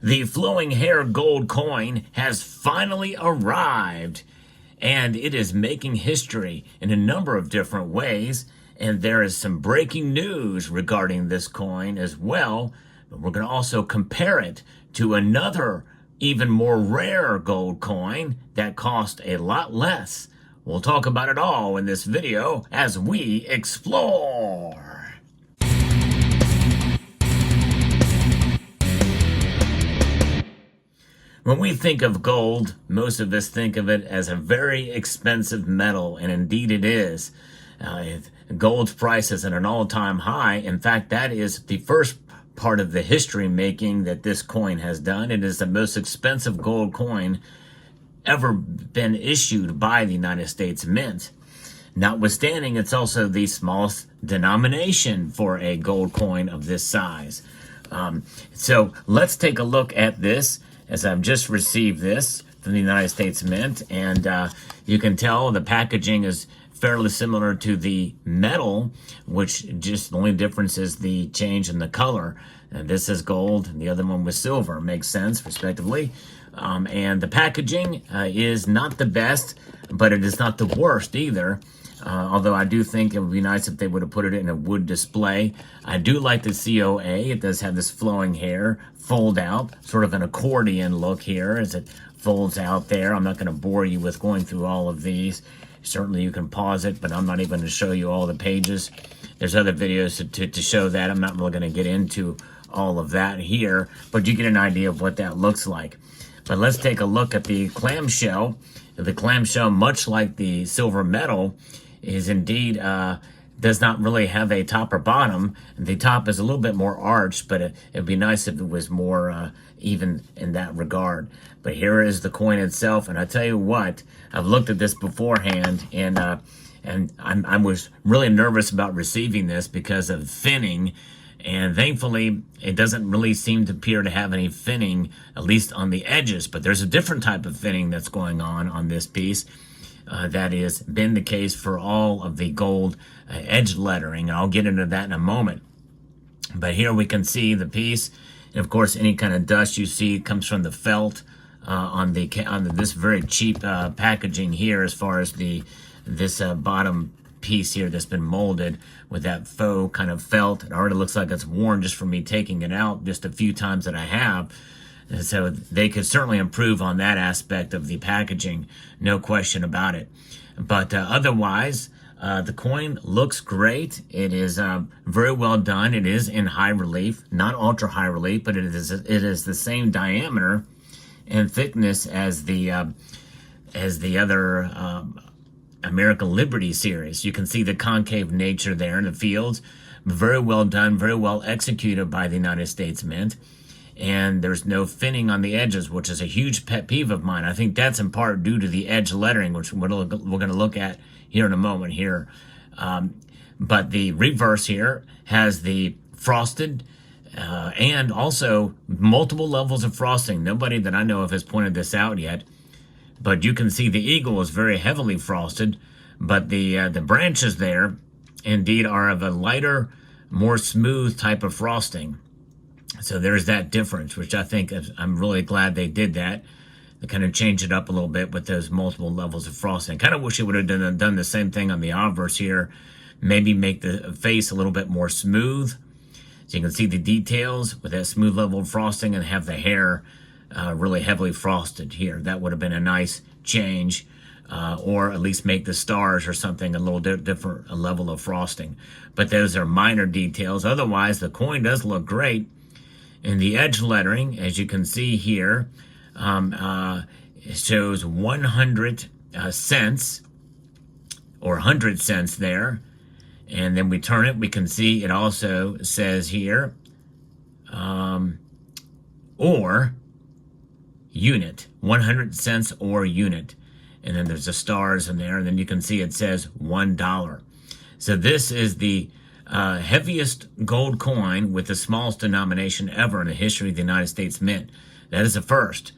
The flowing hair gold coin has finally arrived, and it is making history in a number of different ways. And there is some breaking news regarding this coin as well. But we're going to also compare it to another even more rare gold coin that cost a lot less. We'll talk about it all in this video as we explore. When we think of gold, most of us think of it as a very expensive metal, and indeed it is. Gold's price is at an all-time high. In fact, that is the first part of the history making that this coin has done. It is the most expensive gold coin ever been issued by the United States Mint. Notwithstanding, it's also the smallest denomination for a gold coin of this size. So let's take a look at this, as I've just received this from the United States Mint, and you can tell the packaging is fairly similar to the metal, which just the only difference is the change in the color. And this is gold, and the other one was silver. Makes sense, respectively. And the packaging is not the best, but it is not the worst either. Although I do think it would be nice if they would have put it in a wood display. I do like the COA. It does have this flowing hair, fold out, sort of an accordion look here as it folds out there. I'm not going to bore you with going through all of these. Certainly you can pause it, but I'm not even going to show you all the pages. There's other videos to show that. I'm not really going to get into all of that here, but you get an idea of what that looks like. But let's take a look at the clamshell. The clamshell, much like the silver metal, is indeed does not really have a top or bottom. The top is a little bit more arched, but it'd be nice if it was more even in that regard. But here is the coin itself, and I tell you what, I've looked at this beforehand, and I was really nervous about receiving this because of thinning, and thankfully it doesn't really seem to appear to have any thinning, at least on the edges. But there's a different type of thinning that's going on this piece. That has been the case for all of the gold edge lettering. I'll get into that in a moment. But here we can see the piece. And of course, any kind of dust you see comes from the felt on this very cheap packaging here, as far as this bottom piece here that's been molded with that faux kind of felt. It already looks like it's worn just from me taking it out just a few times that I have. And so they could certainly improve on that aspect of the packaging, no question about it. But otherwise, the coin looks great. It is very well done. It is in high relief, not ultra high relief, but it is the same diameter and thickness as the other American Liberty series. You can see the concave nature there in the fields. Very well done, very well executed by the United States Mint. And there's no thinning on the edges, which is a huge pet peeve of mine. I think that's in part due to the edge lettering, which we're going to look at here in a moment here. But the reverse here has the frosted and also multiple levels of frosting. Nobody that I know of has pointed this out yet. But you can see the eagle is very heavily frosted, but the branches there indeed are of a lighter, more smooth type of frosting. So there's that difference, which I think I'm really glad they did that. They kind of changed it up a little bit with those multiple levels of frosting. Kind of wish it would have done the same thing on the obverse here. Maybe make the face a little bit more smooth, so you can see the details with that smooth level of frosting, and have the hair really heavily frosted here. That would have been a nice change, or at least make the stars or something a little different a level of frosting. But those are minor details. Otherwise, the coin does look great. And the edge lettering, as you can see here, it shows 100 cents or 100 cents there. And then we turn it, we can see it also says here, or unit, 100 cents or unit. And then there's the stars in there, and then you can see it says $1. So this is the heaviest gold coin with the smallest denomination ever in the history of the United States Mint. That is a first.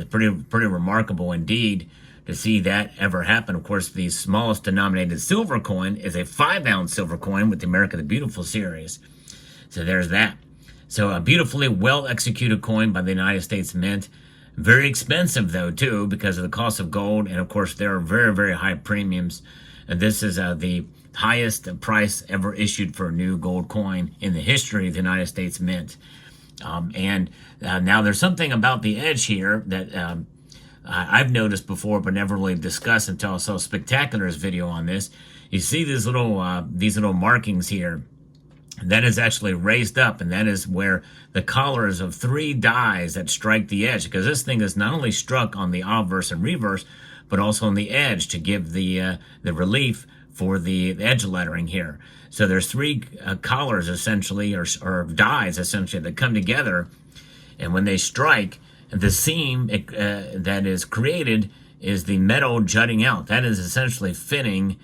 Pretty remarkable indeed to see that ever happen. Of course, the smallest denominated silver coin is a 5-ounce silver coin with the America the Beautiful series. So there's that. So a beautifully well executed coin by the United States Mint. Very expensive though too, because of the cost of gold, and of course there are very, very high premiums. And this is the highest price ever issued for a new gold coin in the history of the United States Mint. Now there's something about the edge here that I've noticed before, but never really discussed until I saw Spectacular's video on this. You see these little markings here. That is actually raised up, and that is where the collars of 3 dies that strike the edge, because this thing is not only struck on the obverse and reverse, but also on the edge to give the relief for the edge lettering here. So there's 3 collars essentially, or dies essentially, that come together, and when they strike, the seam that is created is the metal jutting out. That is essentially thinning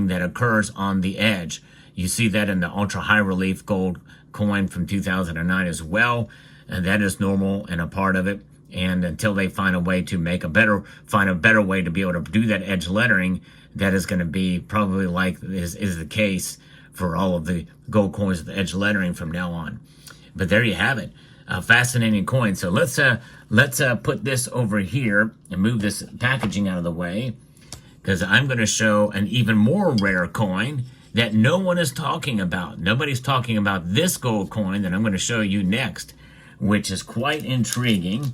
that occurs on the edge. You see that in the ultra high relief gold coin from 2009 as well, and that is normal and a part of it. And until they find a way to make a better way to be able to do that edge lettering, that is going to be probably like is the case for all of the gold coins with edge lettering from now on. But there you have it, a fascinating coin. So let's put this over here and move this packaging out of the way, because I'm going to show an even more rare coin that no one is talking about. Nobody's talking about this gold coin that I'm going to show you next, which is quite intriguing.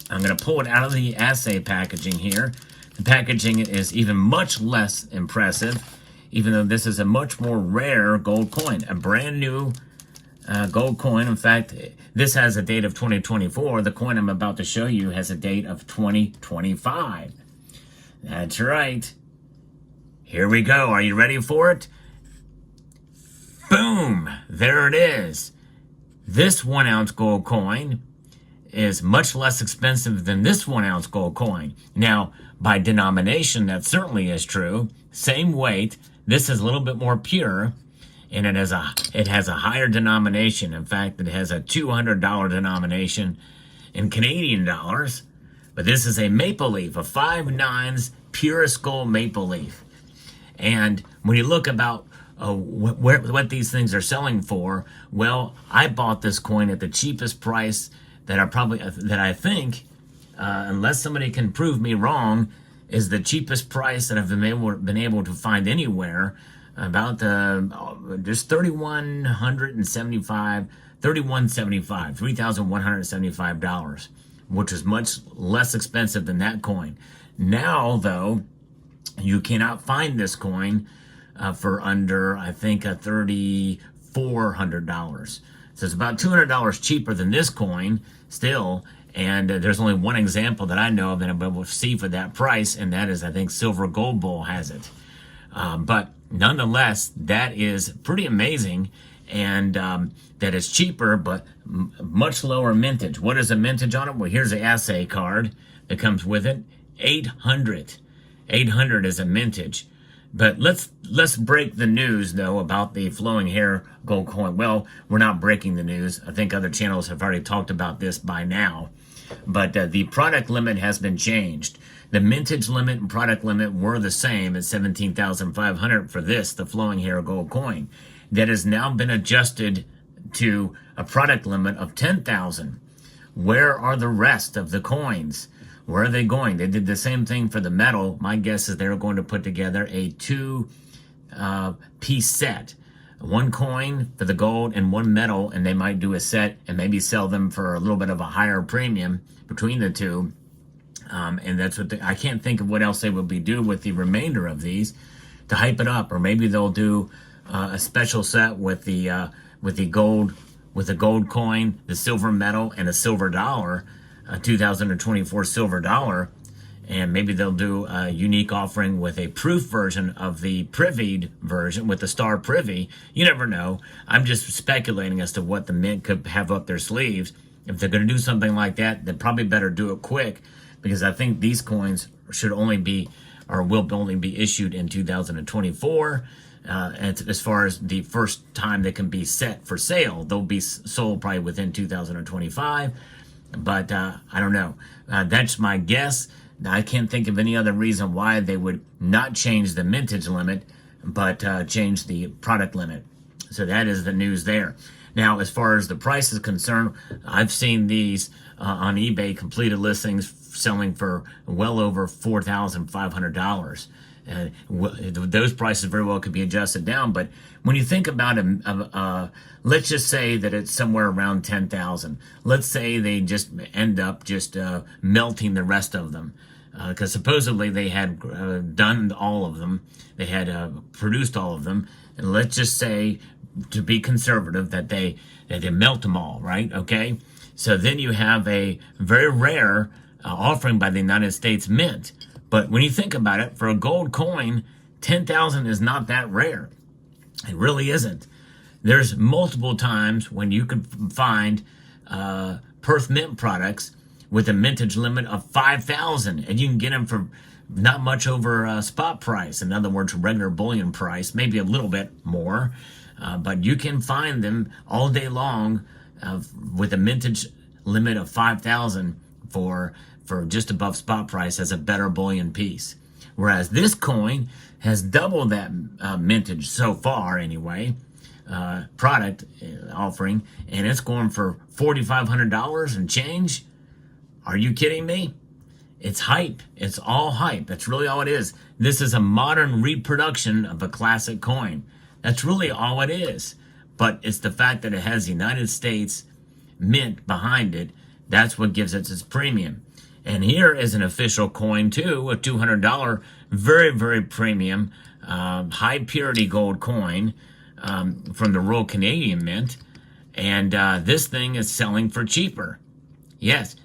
I'm going to pull it out of the assay packaging here. The packaging is even much less impressive, even though this is a much more rare gold coin, a brand new gold coin. In fact, this has a date of 2024. The coin I'm about to show you has a date of 2025. That's right. Here we go. Are you ready for it? Boom! There it is. This 1 ounce gold coin is much less expensive than this 1 ounce gold coin. Now, by denomination, that certainly is true. Same weight. This is a little bit more pure, and it has a higher denomination. In fact, it has a $200 denomination in Canadian dollars. But this is a maple leaf, a 5/9 purest gold maple leaf. And when you look about what these things are selling for, well, I bought this coin at the cheapest price that I think, unless somebody can prove me wrong, is the cheapest price that I've been able to find anywhere. About just $3,175, which is much less expensive than that coin. Now, though, you cannot find this coin for under, I think, $3,400. So it's about $200 cheaper than this coin still. And there's only one example that I know of that I've been able to see for that price, and that is, I think, Silver Gold Bull has it. But nonetheless, that is pretty amazing, and that is cheaper, but much lower mintage. What is the mintage on it? Well, here's the assay card that comes with it. 800. 800 is a mintage. But let's break the news, though, about the flowing hair gold coin. Well, we're not breaking the news. I think other channels have already talked about this by now. But the product limit has been changed. The mintage limit and product limit were the same at 17,500 for this, the flowing hair gold coin. That has now been adjusted to a product limit of 10,000. Where are the rest of the coins? Where are they going? They did the same thing for the metal. My guess is they're going to put together a 2-piece set. 1 coin for the gold and 1 metal, and they might do a set and maybe sell them for a little bit of a higher premium between the two. And that's what I can't think of what else they would do with the remainder of these to hype it up. Or maybe they'll do a special set with the gold coin, the silver metal, and a silver dollar, a 2024 silver dollar. And maybe they'll do a unique offering with a proof version of the privied version with the star privy. You never know. I'm just speculating as to what the Mint could have up their sleeves. If they're going to do something like that, they probably better do it quick, because I think these coins will only be issued in 2024. As far as the first time they can be set for sale, they'll be sold probably within 2025. But I don't know. That's my guess. I can't think of any other reason why they would not change the mintage limit, but change the product limit. So that is the news there. Now, as far as the price is concerned, I've seen these on eBay, completed listings selling for well over $4,500. Those prices very well could be adjusted down. But when you think about let's just say that it's somewhere around 10,000. Let's say they just end up just melting the rest of them. Because supposedly they had done all of them. They had produced all of them. And let's just say, to be conservative, that they melt them all, right? Okay? So then you have a very rare offering by the United States Mint. But when you think about it, for a gold coin, 10,000 is not that rare. It really isn't. There's multiple times when you can find Perth Mint products with a mintage limit of 5,000, and you can get them for not much over spot price. In other words, regular bullion price, maybe a little bit more, but you can find them all day long with a mintage limit of 5,000 for just above spot price as a better bullion piece. Whereas this coin has double that mintage so far anyway, product offering, and it's going for $4,500 and change. Are you kidding me? It's hype. It's all hype. That's really all it is. This is a modern reproduction of a classic coin. That's really all it is. But it's the fact that it has the United States Mint behind it. That's what gives it its premium. And here is an official coin too, a $200, very, very premium, high purity gold coin from the Royal Canadian Mint. And this thing is selling for cheaper. Yes,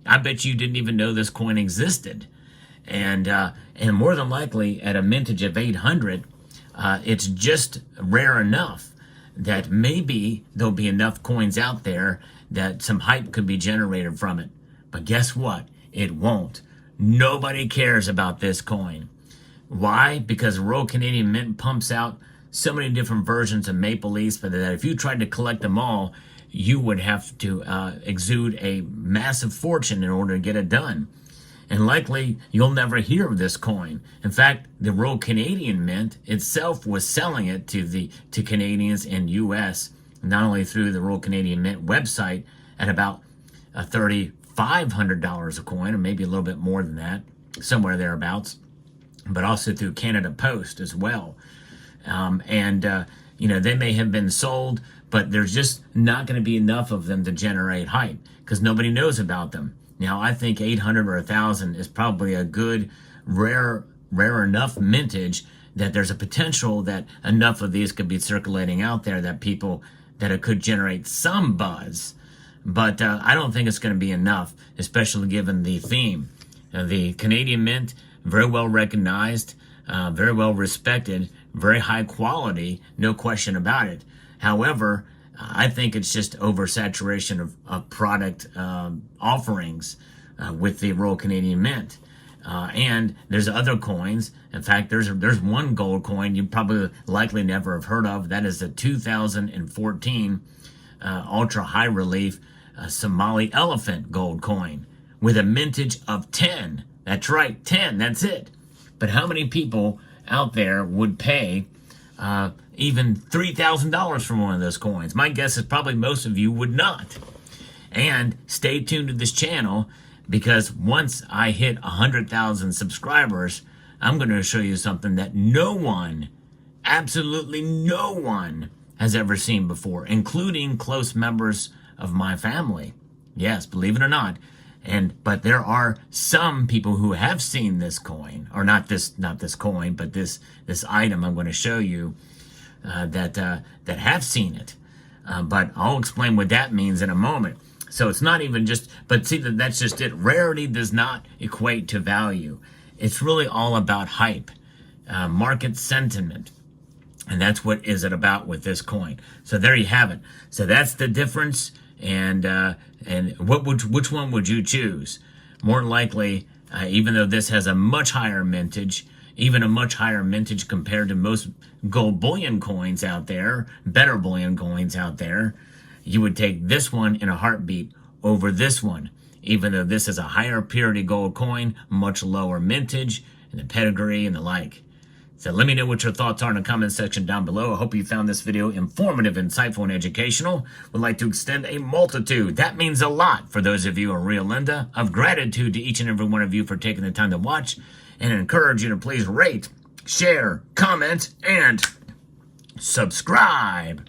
I bet you didn't even know this coin existed. And more than likely, at a mintage of 800, it's just rare enough that maybe there'll be enough coins out there that some hype could be generated from it. But guess what? It won't. Nobody cares about this coin. Why? Because Royal Canadian Mint pumps out so many different versions of Maple Leafs, but that if you tried to collect them all, you would have to exude a massive fortune in order to get it done. And likely, you'll never hear of this coin. In fact, the Royal Canadian Mint itself was selling it to Canadians and U.S., not only through the Royal Canadian Mint website at about $3,500 a coin, or maybe a little bit more than that, somewhere thereabouts, but also through Canada Post as well. They may have been sold, but there's just not going to be enough of them to generate hype because nobody knows about them. Now, I think 800 or 1,000 is probably a good, rare enough mintage that there's a potential that enough of these could be circulating out there that it could generate some buzz. But I don't think it's going to be enough, especially given the theme. The Canadian Mint, very well recognized, very well respected, very high quality, no question about it. However, I think it's just oversaturation of product offerings with the Royal Canadian Mint. And there's other coins. In fact, there's one gold coin you probably likely never have heard of. That is the 2014 ultra high relief Somali elephant gold coin with a mintage of 10. That's right, 10. That's it. But how many people out there would pay even $3,000 for one of those coins? My guess is probably most of you would not. And stay tuned to this channel, because once I hit 100,000 subscribers, I'm going to show you something that no one, absolutely no one, has ever seen before, including close members of my family. Yes, believe it or not. But there are some people who have seen this coin, or not this coin, but this item I'm going to show you that have seen it. But I'll explain what that means in a moment. So it's not even just, but see, that's just it. Rarity does not equate to value. It's really all about hype, market sentiment. And that's what is it about with this coin. So there you have it. So that's the difference. And which one would you choose? More likely, even though this has a much higher mintage, even a much higher mintage compared to most gold bullion coins out there, better bullion coins out there, you would take this one in a heartbeat over this one, even though this is a higher purity gold coin, much lower mintage, and the pedigree and the like. So let me know what your thoughts are in the comment section down below. I hope you found this video informative, insightful, and educational. Would like to extend a multitude, that means a lot for those of you in Rio Linda, of gratitude to each and every one of you for taking the time to watch, and encourage you to please rate, share, comment, and subscribe.